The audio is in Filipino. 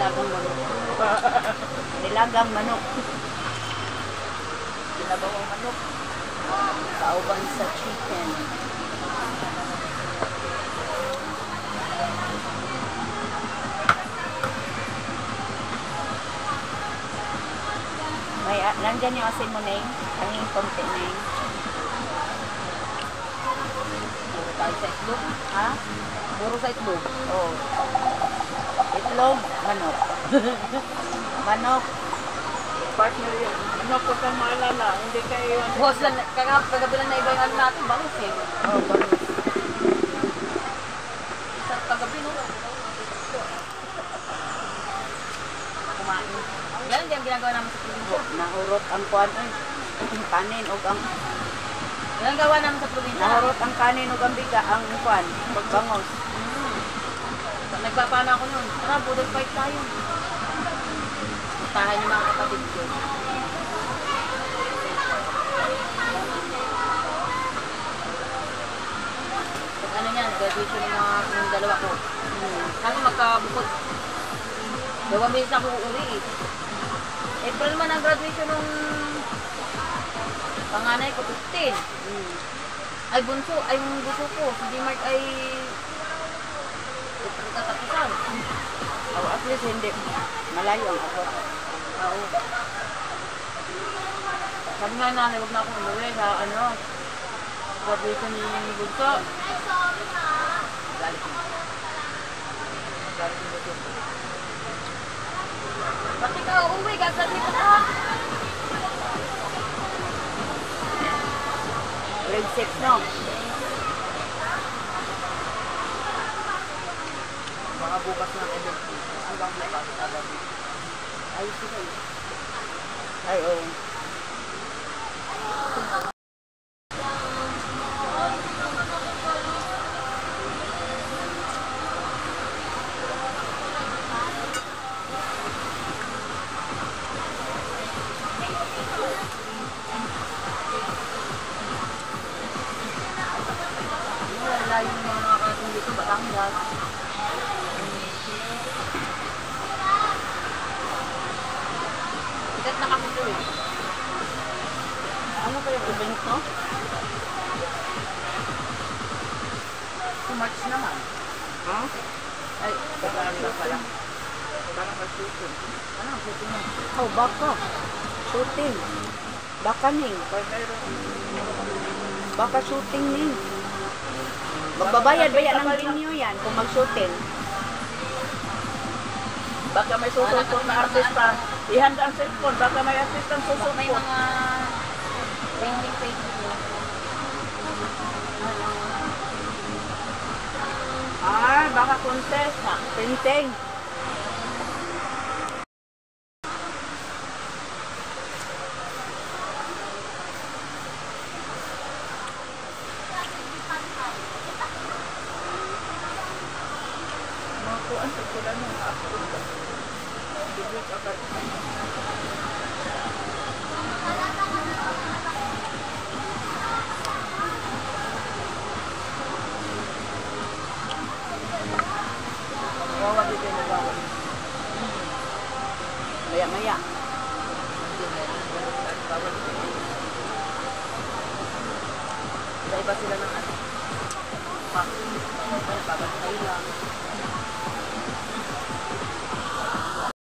nilagang manok. Nilagang manok. Ginabawang manok. Kauban sa chicken. May, nandyan yung asin mo na yun. Ang konti na yun. Puro tayo sa itlog. Ha? Puro sa itlog. Oo. Itlog, manok. Manok. Partner yun. Manok ko kang maalala. Hindi kayo... Boss lang, kagabi lang na iba yung ano natin. Bangus eh. Oo, bangus. Sa kagabi, no? Kumain. Yan, hindi ang ginagawa namin sa probinsya. Nahurot ang kuwan ay. Kanin o ang... Yan ang gawa namin sa probinsya. Nahurot ang kanin o ang biga, ang kuwan. Bangus. Nagpapana ako nun. Tara, budol fight tayo. Tahan yung mga kapatid ko. Pag ano yan, graduation ng dalawa ko. Kasi magkabukod. 2 minutes na ako uuwi eh. April man ang graduation ng panganay ko, 15. Ay, bunso. Ay, yung bunso ko. Si G-Mart ay katapusan. Oh, at least hindi. Malayo ang ako. Oo. Sabi nga nanay, huwag na akong umuwi sa ano. Graduation ni bunso. Galit mo. Galit mo bunso. Pati ka uuwi, gagalit ka na. Grade 6, no? Mga bukas ng event. Hanggang bukas. Ay, sige. Ay, oo. Wala yung mga nakakating dito, Batangas. Sikat na kami ito eh. Ano kaya event, no? Si March naman. Ha? Ay, Pag-aaral pala. Parang ka-shooting. ano ang shooting mo? Oh, baka. Shooting. Baka ning. Baka shooting ning. Magbabayad ba yan ng venue yan kung mag-shooting? Baka may susupot na artista. Ihanda ang cellphone. Baka may artista ang susupot. May mga painting mo. Ah, baka contest. Painting. Makuan sa sila ng ako. Bigla agad. Wawa dito yung nagawa. Maya-maya. Iba-iba sila ng ano. Babantay lang.